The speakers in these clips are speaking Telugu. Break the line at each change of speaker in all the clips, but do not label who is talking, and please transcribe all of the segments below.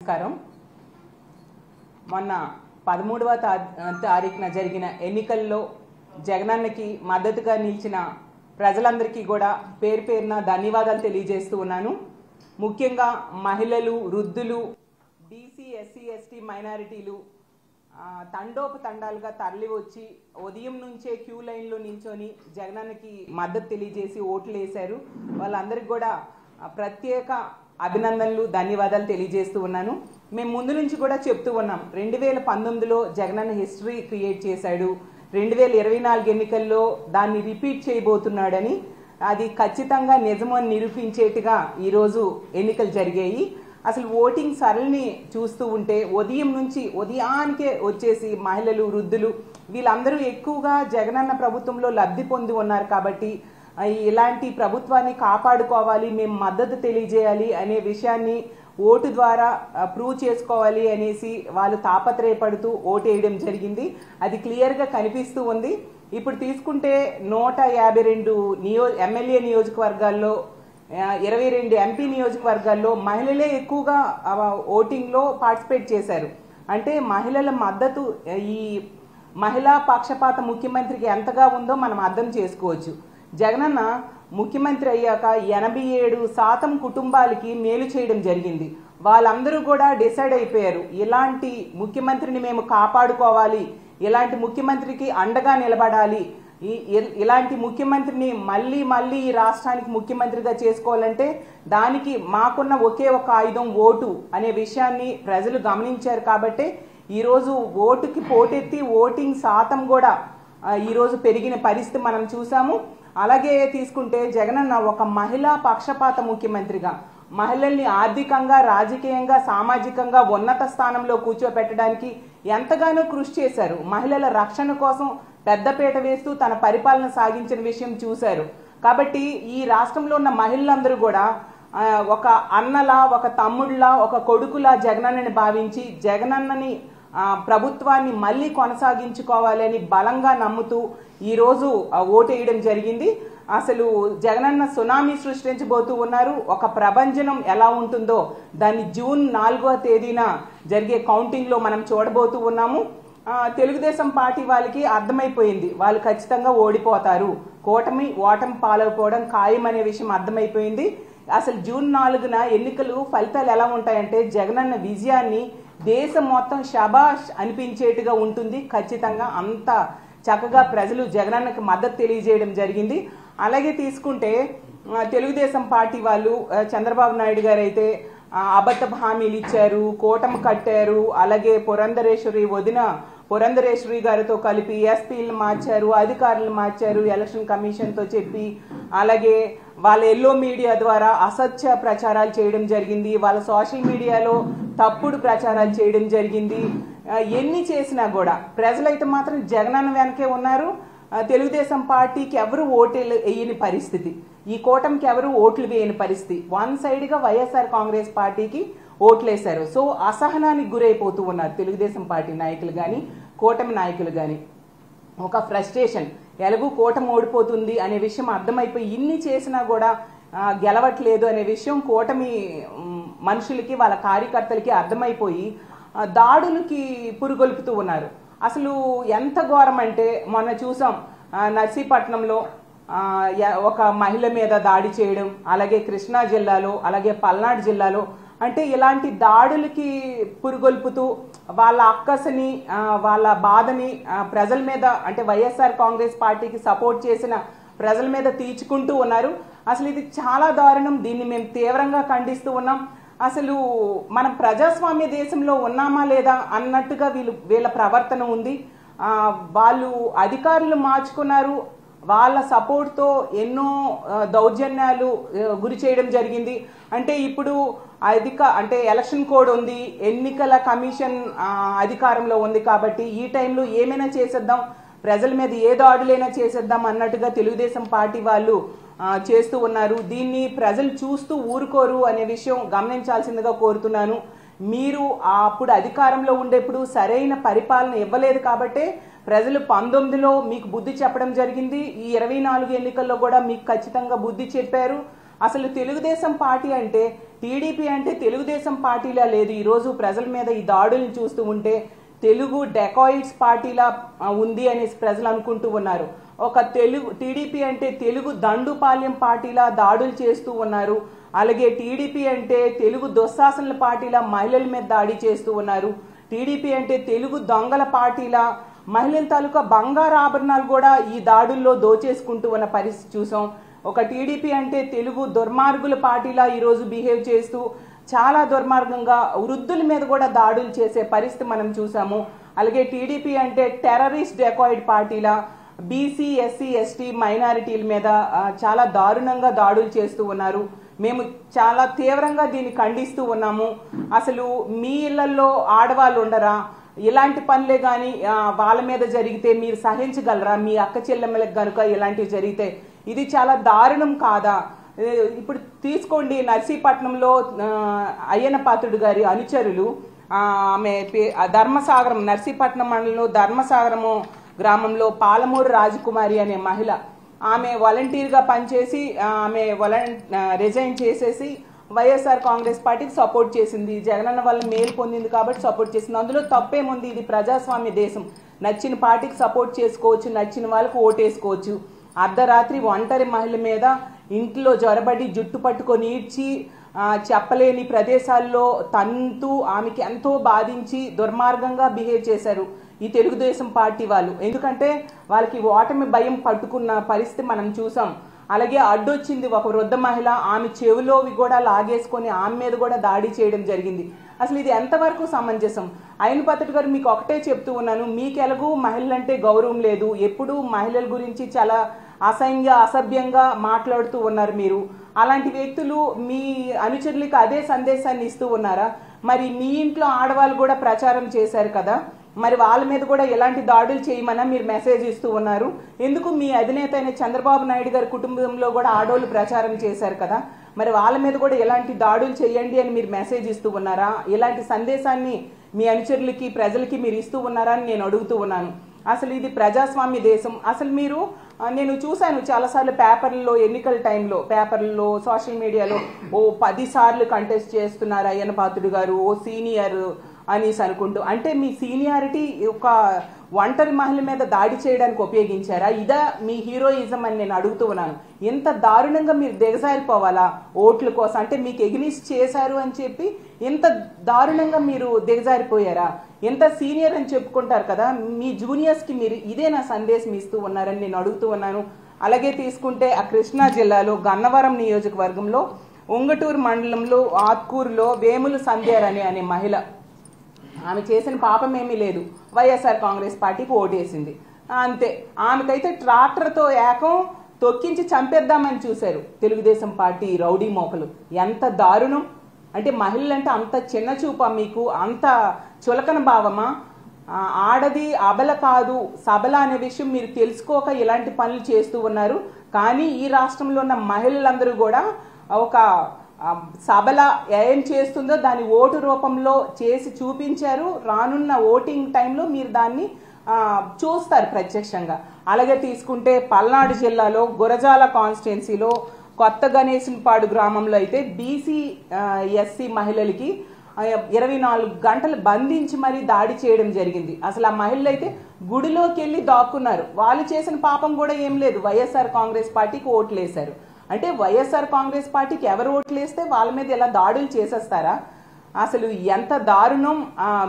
నమస్కారం. మొన్న 13వ తారీఖున జరిగిన ఎన్నికల్లో జగనన్నకి మద్దతుగా నిలిచిన ప్రజలందరికీ కూడా పేరు పేరున ధన్యవాదాలు తెలియజేస్తూ ఉన్నాను. ముఖ్యంగా మహిళలు, వృద్ధులు, బీసీ, ఎస్సీ, ఎస్టీ, మైనారిటీలు తండోపతండాలుగా తరలి వచ్చి ఉదయం నుంచే క్యూ లైన్లో నిల్చొని జగనన్నకి మద్దతు తెలియజేసి ఓట్లు వేశారు. వాళ్ళందరికీ కూడా ప్రత్యేక అభినందనలు, ధన్యవాదాలు తెలియజేస్తూ ఉన్నాను. మేము ముందు నుంచి కూడా చెప్తూ ఉన్నాం, 2019లో జగనన్న హిస్టరీ క్రియేట్ చేశాడు, 2024 ఎన్నికల్లో దాన్ని రిపీట్ చేయబోతున్నాడని. అది ఖచ్చితంగా నిజమని నిరూపించేట్టుగా ఈరోజు ఎన్నికలు జరిగాయి. అసలు ఓటింగ్ సరళిని చూస్తూ ఉంటే ఉదయానికే వచ్చేసి మహిళలు, వృద్ధులు వీళ్ళందరూ ఎక్కువగా జగనన్న ప్రభుత్వంలో లబ్ధి పొంది ఉన్నారు. కాబట్టి ఇలాంటి ప్రభుత్వాన్ని కాపాడుకోవాలి, మేము మద్దతు తెలియజేయాలి అనే విషయాన్ని ఓటు ద్వారా ప్రూవ్ చేసుకోవాలి అనేసి వాళ్ళు తాపత్రయపడుతూ ఓటు వేయడం జరిగింది. అది క్లియర్గా కనిపిస్తూ ఉంది. ఇప్పుడు తీసుకుంటే 152 ఎమ్మెల్యే నియోజకవర్గాల్లో, 22 ఎంపీ నియోజకవర్గాల్లో మహిళలే ఎక్కువగా ఓటింగ్లో పార్టిసిపేట్ చేశారు. అంటే మహిళల మద్దతు ఈ మహిళా పక్షపాత ముఖ్యమంత్రికి ఎంతగా ఉందో మనం అర్థం చేసుకోవచ్చు. జగనన్న ముఖ్యమంత్రి అయ్యాక 87% కుటుంబాలకి మేలు చేయడం జరిగింది. వాళ్ళందరూ కూడా డిసైడ్ అయిపోయారు, ఇలాంటి ముఖ్యమంత్రిని మేము కాపాడుకోవాలి, ఇలాంటి ముఖ్యమంత్రికి అండగా నిలబడాలి, ఇలాంటి ముఖ్యమంత్రిని మళ్ళీ ఈ రాష్ట్రానికి ముఖ్యమంత్రిగా చేసుకోవాలంటే దానికి మాకున్న ఒకే ఒక ఆయుధం ఓటు అనే విషయాన్ని ప్రజలు గమనించారు. కాబట్టి ఈరోజు ఓటుకి పోటెత్తి ఓటింగ్ శాతం కూడా ఈరోజు పెరిగిన పరిస్థితి మనం చూసాము. అలాగే తీసుకుంటే జగనన్న ఒక మహిళా పక్షపాత ముఖ్యమంత్రిగా మహిళల్ని ఆర్థికంగా, రాజకీయంగా, సామాజికంగా ఉన్నత స్థానంలో కూర్చోపెట్టడానికి ఎంతగానో కృషి చేశారు. మహిళల రక్షణ కోసం పెద్దపీట వేస్తూ తన పరిపాలన సాగించిన విషయం చూశారు. కాబట్టి ఈ రాష్ట్రంలో ఉన్న మహిళలందరూ కూడా ఒక అన్నలా, ఒక తమ్ముళ్ళలా, ఒక కొడుకులా జగనన్నని భావించి జగనన్నని ప్రభుత్వాన్ని మళ్ళీ కొనసాగించుకోవాలని బలంగా నమ్ముతూ ఈరోజు ఓటు వేయడం జరిగింది. అసలు జగనన్న సునామీ సృష్టించబోతూ ఉన్నారు. ఒక ప్రభంజనం ఎలా ఉంటుందో దాన్ని జూన్ 4వ తేదీన జరిగే కౌంటింగ్లో మనం చూడబోతూ ఉన్నాము. తెలుగుదేశం పార్టీ వాళ్ళకి అర్థమైపోయింది, వాళ్ళు ఖచ్చితంగా ఓడిపోతారు, ఓటమి పాలైపోవడం ఖాయం అనే విషయం అర్థమైపోయింది. అసలు జూన్ 4న ఎన్నికలు ఫలితాలు ఎలా ఉంటాయంటే జగనన్న విజయాన్ని దేశం మొత్తం శబాష్ అనిపించేట్టుగా ఉంటుంది. ఖచ్చితంగా అంత చక్కగా ప్రజలు జగనన్నకి మద్దతు తెలియజేయడం జరిగింది. అలాగే తీసుకుంటే తెలుగుదేశం పార్టీ వాళ్ళు, చంద్రబాబు నాయుడు గారు అయితే అబద్ధపు హామీలు ఇచ్చారు, కూటమి కట్టారు. అలాగే వదిన పురంధరేశ్వరి గారితో కలిపి ఎస్పీలను మార్చారు, అధికారులను మార్చారు ఎలక్షన్ కమిషన్తో చెప్పి. అలాగే వాళ్ళ ఎల్లో మీడియా ద్వారా అసత్య ప్రచారాలు చేయడం జరిగింది, వాళ్ళ సోషల్ మీడియాలో తప్పుడు ప్రచారాలు చేయడం జరిగింది. ఎన్ని చేసినా కూడా ప్రజలైతే మాత్రం జగనన్న వెనకే ఉన్నారు. తెలుగుదేశం పార్టీకి ఎవరు ఓట్లు వేయని పరిస్థితి, ఈ కూటమికి ఎవరు ఓట్లు వేయని పరిస్థితి. వన్ సైడ్గా వైఎస్ఆర్ కాంగ్రెస్ పార్టీకి ఓట్లేశారు. సో అసహనానికి గురైపోతూ ఉన్నారు తెలుగుదేశం పార్టీ నాయకులు కానీ, కూటమి నాయకులు కానీ. ఒక ఫ్రస్ట్రేషన్, ఎలాగూ కూటమి ఓడిపోతుంది అనే విషయం అర్థమైపోయి ఇన్ని చేసినా కూడా గెలవట్లేదు అనే విషయం కూటమి మనుషులకి, వాళ్ళ కార్యకర్తలకి అర్థమైపోయి దాడులకి పురుగొల్పుతూ ఉన్నారు. అసలు ఎంత ఘోరం అంటే మొన్న చూసాం నర్సీపట్నంలో ఒక మహిళ మీద దాడి చేయడం, అలాగే కృష్ణా జిల్లాలో, అలాగే పల్నాడు జిల్లాలో. అంటే ఇలాంటి దాడులకి పురుగొల్పుతూ వాళ్ళ అక్కసని, వాళ్ళ బాధని ప్రజల మీద, అంటే వైఎస్ఆర్ కాంగ్రెస్ పార్టీకి సపోర్ట్ చేసిన ప్రజల మీద తీర్చుకుంటూ ఉన్నారు. అసలు ఇది చాలా దారుణం, దీన్ని మేము తీవ్రంగా ఖండిస్తూ ఉన్నాం. అసలు మనం ప్రజాస్వామ్య దేశంలో ఉన్నామా లేదా అన్నట్టుగా వీళ్ళ ప్రవర్తన ఉంది. వాళ్ళు అధికారులు మార్చుకున్నారు, వాళ్ళ సపోర్ట్తో ఎన్నో దౌర్జన్యాలు గురి చేయడం జరిగింది. అంటే ఇప్పుడు అంటే ఎలక్షన్ కోడ్ ఉంది, ఎన్నికల కమిషన్ అధికారంలో ఉంది. కాబట్టి ఈ టైంలో ఏమైనా చేసేద్దాం, ప్రజల మీద ఏ దాడులైనా చేసేద్దాం అన్నట్టుగా తెలుగుదేశం పార్టీ వాళ్ళు చేస్తూ ఉన్నారు. దీన్ని ప్రజలు చూస్తూ ఊరుకోరు అనే విషయం గమనించాల్సిందిగా కోరుతున్నాను. మీరు అప్పుడు అధికారంలో ఉండేప్పుడు సరైన పరిపాలన ఇవ్వలేదు కాబట్టే ప్రజలు 19లో మీకు బుద్ధి చెప్పడం జరిగింది. ఈ 24 ఎన్నికల్లో కూడా మీకు ఖచ్చితంగా బుద్ధి చెప్పారు. అసలు తెలుగుదేశం పార్టీ అంటే టీడీపీ అంటే తెలుగుదేశం పార్టీలా లేదు. ఈరోజు ప్రజల మీద ఈ దాడులను చూస్తూ ఉంటే తెలుగు డెకాయిడ్స్ పార్టీలా ఉంది అనేసి ప్రజలు అనుకుంటూ ఉన్నారు. ఒక టీడీపీ అంటే తెలుగు దండుపాల్యం పార్టీలా దాడులు చేస్తూ ఉన్నారు. అలాగే టీడీపీ అంటే తెలుగు దుశ్శాసనల పార్టీలా మహిళల మీద దాడి చేస్తూ ఉన్నారు. టీడీపీ అంటే తెలుగు దొంగల పార్టీలా మహిళల తాలూకా బంగారు ఆభరణాలు కూడా ఈ దాడుల్లో దోచేసుకుంటూ ఉన్న పరిస్థితి చూసాం. ఒక టీడీపీ అంటే తెలుగు దుర్మార్గుల పార్టీలా ఈరోజు బిహేవ్ చేస్తూ చాలా దుర్మార్గంగా వృద్ధుల మీద కూడా దాడులు చేసే పరిస్థితి మనం చూసాము. అలాగే టీడీపీ అంటే టెర్రరిస్ట్ డెకాయిడ్ పార్టీలా బీసీ, ఎస్సీ, ఎస్టీ మైనారిటీల మీద చాలా దారుణంగా దాడులు చేస్తూ ఉన్నారు. మేము చాలా తీవ్రంగా దీన్ని ఖండిస్తూ ఉన్నాము. అసలు మీ ఇళ్లలో ఆడవాళ్ళు ఉండరా? ఇలాంటి పనులే కానీ వాళ్ళ మీద జరిగితే మీరు సహించగలరా? మీ అక్క చెల్లెమ్మలకు కనుక ఇలాంటివి జరిగితే ఇది చాలా దారుణం కాదా? ఇప్పుడు తీసుకోండి, నర్సీపట్నంలో అయ్యన్న పాత్రుడు గారి అనుచరులు ఆమె ధర్మసాగరం, నర్సీపట్నం మండలంలో ధర్మసాగరము గ్రామంలో పాలమూరు రాజకుమారి అనే మహిళ, ఆమె వాలంటీర్గా పనిచేసి ఆమె రిజైన్ చేసేసి వైఎస్ఆర్ కాంగ్రెస్ పార్టీకి సపోర్ట్ చేసింది. జగనన్న వల్ల మేలు పొందింది కాబట్టి సపోర్ట్ చేసింది. అందులో తప్పేముంది? ఇది ప్రజాస్వామ్య దేశం. నచ్చిన పార్టీకి సపోర్ట్ చేసుకోవచ్చు, నచ్చిన వాళ్ళకు ఓటేసుకోవచ్చు. అర్ధరాత్రి ఒంటరి మహిళ మీద ఇంట్లో జ్వరబడి జుట్టు పట్టుకొని ఈడ్చి చెప్పలేని ప్రదేశాల్లో తంతు ఆమెకి ఎంతో బాధించి దుర్మార్గంగా బిహేవ్ చేశారు ఈ తెలుగుదేశం పార్టీ వాళ్ళు. ఎందుకంటే వాళ్ళకి ఓటమి భయం పట్టుకున్న పరిస్థితి మనం చూసాం. అలాగే అడ్డొచ్చింది ఒక వృద్ధ మహిళ, ఆమె చెవిలోవి కూడా లాగేసుకొని ఆమె మీద కూడా దాడి చేయడం జరిగింది. అసలు ఇది ఎంతవరకు సమంజసం? అయిన పత్రిక గారు మీకు ఒకటే చెప్తూ ఉన్నాను, మీకెలాగూ మహిళలంటే గౌరవం లేదు, ఎప్పుడూ మహిళల గురించి చాలా అసభ్యంగా మాట్లాడుతూ ఉన్నారు మీరు. అలాంటి వ్యక్తులు మీ అనుచరులకు అదే సందేశాన్ని ఇస్తూ ఉన్నారా? మరి మీ ఇంట్లో ఆడవాళ్ళు కూడా ప్రచారం చేశారు కదా, మరి వాళ్ళ మీద కూడా ఎలాంటి దాడులు చేయమన్నా మీరు మెసేజ్ ఇస్తూ ఉన్నారు. ఎందుకు మీ అధినేత అయిన చంద్రబాబు నాయుడు గారి కుటుంబంలో కూడా ఆడవాళ్ళు ప్రచారం చేశారు కదా, మరి వాళ్ళ మీద కూడా ఎలాంటి దాడులు చేయండి అని మీరు మెసేజ్ ఇస్తూ ఉన్నారా? ఇలాంటి సందేశాన్ని మీ అనుచరులకి ప్రజలకి మీరు ఇస్తూ ఉన్నారా అని నేను అడుగుతూ ఉన్నాను. అసలు ఇది ప్రజాస్వామ్య దేశం. అసలు మీరు నేను చూశాను చాలాసార్లు పేపర్లలో, ఎన్నికల టైంలో పేపర్లలో, సోషల్ మీడియాలో 10 సార్లు కంటెస్ట్ చేస్తున్నారు అయ్యన్న పాత్రుడు గారు, ఓ సీనియర్ అనేసి అనుకుంటూ. అంటే మీ సీనియారిటీ ఒక ఒంటరి మహిళ మీద దాడి చేయడానికి ఉపయోగించారా? ఇదా మీ హీరోయిజం అని నేను అడుగుతూ ఉన్నాను. ఎంత దారుణంగా మీరు దిగజారిపోవాలా ఓట్ల కోసం? అంటే మీకు ఎగ్నిస్ట్ చేశారు అని చెప్పి ఎంత దారుణంగా మీరు దిగజారిపోయారా? ఎంత సీనియర్ అని చెప్పుకుంటారు కదా, మీ జూనియర్స్కి మీరు ఇదే నా సందేశం ఇస్తూ ఉన్నారని నేను అడుగుతూ ఉన్నాను. అలాగే తీసుకుంటే ఆ కృష్ణా జిల్లాలో గన్నవరం నియోజకవర్గంలో ఉంగటూరు మండలంలో ఆత్కూరులో వేముల సంధ్యారాణి అనే మహిళ, ఆమె చేసిన పాపం ఏమీ లేదు, వైఎస్ఆర్ కాంగ్రెస్ పార్టీకి ఓటేసింది అంతే. ఆమెకైతే ట్రాక్టర్తో ఏకం తొక్కించి చంపేద్దామని చూశారు తెలుగుదేశం పార్టీ రౌడీ మోకలు. ఎంత దారుణం! అంటే మహిళలంటే అంత చిన్న చూపా మీకు? అంత చులకన భావమా? ఆడది అబల కాదు సబల అనే విషయం మీరు తెలుసుకోక ఇలాంటి పనులు చేస్తూ ఉన్నారు. కానీ ఈ రాష్ట్రంలో ఉన్న మహిళలందరూ కూడా ఒక సబల ఏం చేస్తుందో దాని ఓటు రూపంలో చేసి చూపించారు. రానున్న ఓటింగ్ టైంలో మీరు దాన్ని చూస్తారు ప్రత్యక్షంగా. అలాగే తీసుకుంటే పల్నాడు జిల్లాలో గురజాల కాన్స్టిట్యున్సీలో కొత్త గణేశన్పాడు గ్రామంలో అయితే బీసీ, ఎస్సీ మహిళలకి 24 గంటలు బంధించి మరీ దాడి చేయడం జరిగింది. అసలు ఆ మహిళలు అయితే గుడిలోకి వెళ్ళి దాక్కున్నారు. వాళ్ళు చేసిన పాపం కూడా ఏం లేదు, వైఎస్ఆర్ కాంగ్రెస్ పార్టీకి ఓట్లు వేశారు. అంటే వైఎస్ఆర్ కాంగ్రెస్ పార్టీకి ఎవరు ఓట్లు వేస్తే వాళ్ళ మీద ఇలా దాడులు చేసేస్తారా? అసలు ఎంత దారుణం!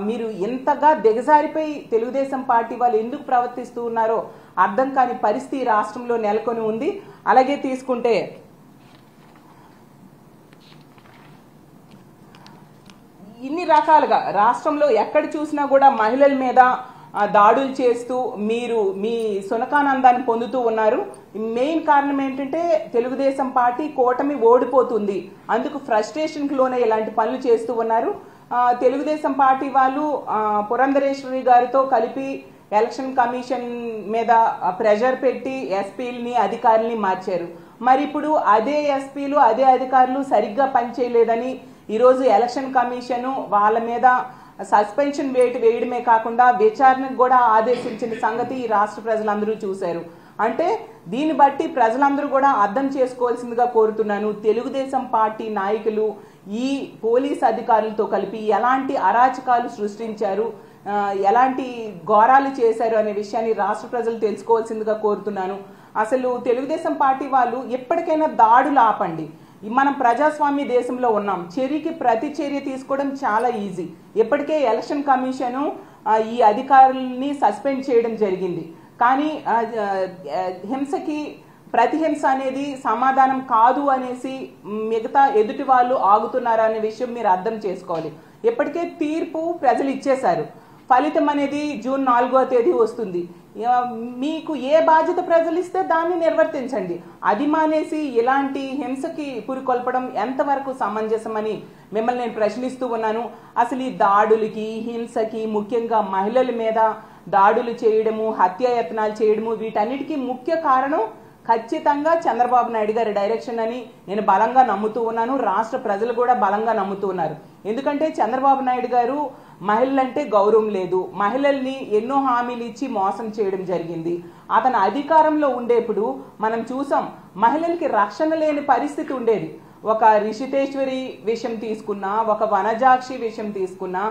మీరు ఎంతగా దిగజారిపోయి తెలుగుదేశం పార్టీ వాళ్ళు ఎందుకు ప్రవర్తిస్తూ ఉన్నారో అర్థం కాని పరిస్థితి రాష్ట్రంలో నెలకొని ఉంది. అలాగే తీసుకుంటే ఇన్ని రకాలుగా రాష్ట్రంలో ఎక్కడ చూసినా కూడా మహిళల మీద దాడులు చేస్తూ మీరు మీ సునకానందాన్ని పొందుతూ ఉన్నారు. మెయిన్ కారణం ఏంటంటే తెలుగుదేశం పార్టీ కూటమి ఓడిపోతుంది, అందుకు ఫ్రస్ట్రేషన్కి లోనే ఇలాంటి పనులు చేస్తూ ఉన్నారు. తెలుగుదేశం పార్టీ వాళ్ళు పురంధరేశ్వరి గారితో కలిపి ఎలక్షన్ కమిషన్ మీద ప్రెషర్ పెట్టి ఎస్పీలని అధికారులని మార్చారు. మరి ఇప్పుడు అదే ఎస్పీలు అదే అధికారులు సరిగ్గా పనిచేయలేదని ఈరోజు ఎలక్షన్ కమిషన్ వాళ్ళ మీద సస్పెన్షన్ వేయడమే కాకుండా విచారణకు కూడా ఆదేశించిన సంగతి ఈ రాష్ట్ర ప్రజలందరూ చూశారు. అంటే దీన్ని బట్టి ప్రజలందరూ కూడా అర్థం చేసుకోవాల్సిందిగా కోరుతున్నాను. తెలుగుదేశం పార్టీ నాయకులు ఈ పోలీస్ అధికారులతో కలిపి ఎలాంటి అరాచకాలు సృష్టించారు, ఎలాంటి ఘోరాలు చేశారు అనే విషయాన్ని రాష్ట్ర ప్రజలు తెలుసుకోవాల్సిందిగా కోరుతున్నాను. అసలు తెలుగుదేశం పార్టీ వాళ్ళు ఎప్పటికైనా దాడులు ఆపండి. మనం ప్రజాస్వామ్య దేశంలో ఉన్నాం. చర్యకి ప్రతి చర్య తీసుకోవడం చాలా ఈజీ. ఇప్పటికే ఎలక్షన్ కమిషను ఈ అధికారుల్ని సస్పెండ్ చేయడం జరిగింది. కానీ హింసకి ప్రతిహింస అనేది సమాధానం కాదు అనేసి మిగతా ఎదుటి వాళ్ళు ఆగుతున్నారు అనే విషయం మీరు అర్థం చేసుకోవాలి. ఇప్పటికే తీర్పు ప్రజలు ఇచ్చేశారు. ఫలితం అనేది జూన్ 4వ తేదీ వస్తుంది. మీకు ఏ బాధ్యత ప్రజలు ఇస్తే దాన్ని నిర్వర్తించండి. అది మానేసి ఇలాంటి హింసకి పురికొల్పడం ఎంతవరకు సమంజసమని మిమ్మల్ని నేను ప్రశ్నిస్తూ ఉన్నాను. అసలు ఈ దాడులకి, హింసకి, ముఖ్యంగా మహిళల మీద దాడులు చేయడము, హత్యాయత్నాలు చేయడము, వీటన్నిటికీ ముఖ్య కారణం ఖచ్చితంగా చంద్రబాబు నాయుడు గారి డైరెక్షన్ అని నేను బలంగా నమ్ముతూ ఉన్నాను. రాష్ట్ర ప్రజలు కూడా బలంగా నమ్ముతూ ఉన్నారు. ఎందుకంటే చంద్రబాబు నాయుడు గారు మహిళలంటే గౌరవం లేదు, మహిళల్ని ఎన్నో హామీలు ఇచ్చి మోసం చేయడం జరిగింది. అతను అధికారంలో ఉండేప్పుడు మనం చూసాం, మహిళలకి రక్షణ లేని పరిస్థితి ఉండేది. ఒక రిషితేశ్వరి విషయం తీసుకున్నా, ఒక వనజాక్షి విషయం తీసుకున్నా,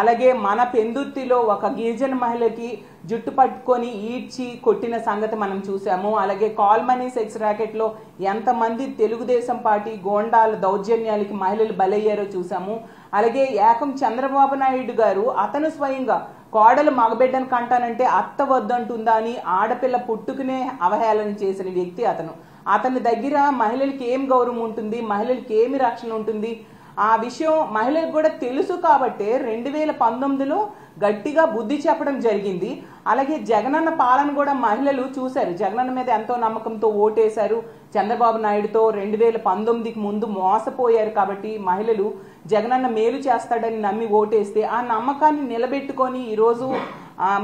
అలాగే మన పెందుర్తిలో ఒక గిరిజన మహిళకి జుట్టు పట్టుకొని ఈడ్చి కొట్టిన సంగతి మనం చూసాము. అలాగే కాల్మనీ సెక్స్ ర్యాకెట్ లో ఎంతమంది తెలుగుదేశం పార్టీ గోండాల దౌర్జన్యాలకి మహిళలు బలయ్యారో చూసాము. అలాగే ఏకం చంద్రబాబు నాయుడు గారు అతను స్వయంగా కోడలు మగబిడ్డను కంటానంటే అత్త వద్దంటుందా అని ఆడపిల్ల పుట్టుకునే అవహేళన చేసిన వ్యక్తి అతని దగ్గర మహిళలకి ఏం గౌరవం ఉంటుంది, మహిళలకి ఏమి రక్షణ ఉంటుంది, ఆ విషయం మహిళలకు కూడా తెలుసు. కాబట్టి 2019లో గట్టిగా బుద్ధి చెప్పడం జరిగింది. అలాగే జగనన్న పాలన కూడా మహిళలు చూశారు. జగనన్న మీద ఎంతో నమ్మకంతో ఓటేశారు. చంద్రబాబు నాయుడుతో 2019కి ముందు మోసపోయారు. కాబట్టి మహిళలు జగనన్న మేలు చేస్తాడని నమ్మి ఓటేస్తే ఆ నమ్మకాన్ని నిలబెట్టుకొని ఈరోజు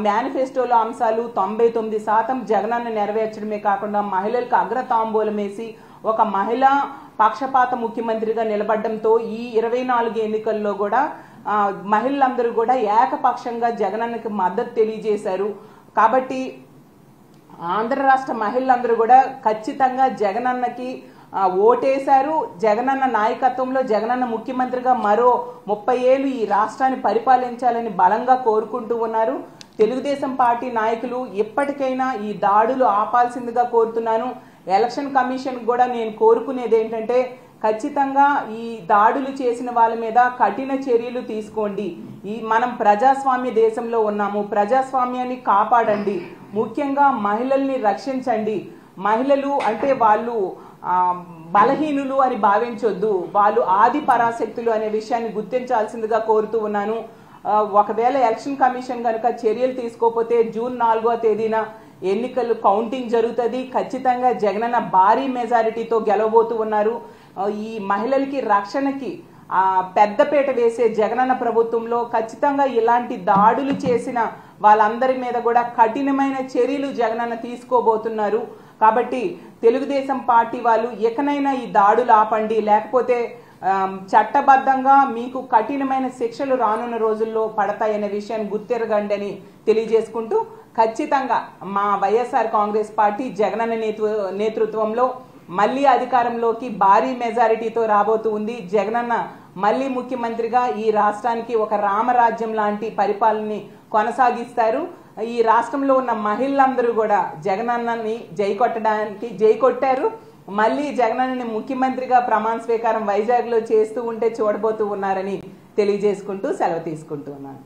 మేనిఫెస్టోలో అంశాలు 99% జగనన్న నెరవేర్చడమే కాకుండా మహిళలకు అగ్రతాంబూలం వేసి ఒక మహిళా పక్షపాత ముఖ్యమంత్రిగా నిలబడడంతో ఈ 24 ఎన్నికల్లో కూడా మహిళలందరూ కూడా ఏకపక్షంగా జగనన్నకి మద్దతు తెలియజేశారు. కాబట్టి ఆంధ్ర రాష్ట్ర మహిళలందరూ కూడా ఖచ్చితంగా జగనన్నకి ఓటేశారు. జగనన్న నాయకత్వంలో జగనన్న ముఖ్యమంత్రిగా మరో 30 ఏళ్లు ఈ రాష్ట్రాన్ని పరిపాలించాలని బలంగా కోరుకుంటూ ఉన్నారు. తెలుగుదేశం పార్టీ నాయకులు ఎప్పటికైనా ఈ దాడులు ఆపాల్సిందిగా కోరుతున్నాను. ఎలక్షన్ కమిషన్ కూడా నేను కోరుకునేది ఏంటంటే ఖచ్చితంగా ఈ దాడులు చేసిన వాళ్ళ మీద కఠిన చర్యలు తీసుకోండి. మనం ప్రజాస్వామ్య దేశంలో ఉన్నాము. ప్రజాస్వామ్యాన్ని కాపాడండి. ముఖ్యంగా మహిళల్ని రక్షించండి. మహిళలు అంటే వాళ్ళు బలహీనులు అని భావించొద్దు, వాళ్ళు ఆది పరాశక్తులు అనే విషయాన్ని గుర్తించాల్సిందిగా కోరుతూ ఉన్నాను. ఒకవేళ ఎలక్షన్ కమిషన్ కనుక చర్యలు తీసుకోకపోతే జూన్ 4వ తేదీన ఎన్నికలు కౌంటింగ్ జరుగుతుంది. ఖచ్చితంగా జగనన్న భారీ మెజారిటీతో గెలవబోతూ ఉన్నారు. ఈ మహిళలకి రక్షణకి పెద్దపీట వేసే జగనన్న ప్రభుత్వంలో ఖచ్చితంగా ఇలాంటి దాడులు చేసిన వాళ్ళందరి మీద కూడా కఠినమైన చర్యలు జగనన్న తీసుకోబోతున్నారు. కాబట్టి తెలుగుదేశం పార్టీ వాళ్ళు ఎకనైనా ఈ దాడులు ఆపండి, లేకపోతే చట్టబద్ధంగా మీకు కఠినమైన శిక్షలు రానున్న రోజుల్లో పడతాయనే విషయాన్ని గుర్తిరగండి అని తెలియజేసుకుంటూ ఖచ్చితంగా మా వైఎస్ఆర్ కాంగ్రెస్ పార్టీ జగనన్న నేతృత్వంలో మళ్లీ అధికారంలోకి భారీ మెజారిటీతో రాబోతూ ఉంది. జగనన్న మళ్లీ ముఖ్యమంత్రిగా ఈ రాష్ట్రానికి ఒక రామరాజ్యం లాంటి పరిపాలనని కొనసాగిస్తారు. ఈ రాష్ట్రంలో ఉన్న మహిళలందరూ కూడా జగనన్నని జై కొట్టారు. మళ్లీ జగనన్నని ముఖ్యమంత్రిగా ప్రమాణ స్వీకారం వైజాగ్ లో చేస్తూ ఉంటే చూడబోతూ ఉన్నారని తెలియజేసుకుంటూ సెలవు తీసుకుంటూ ఉన్నాను.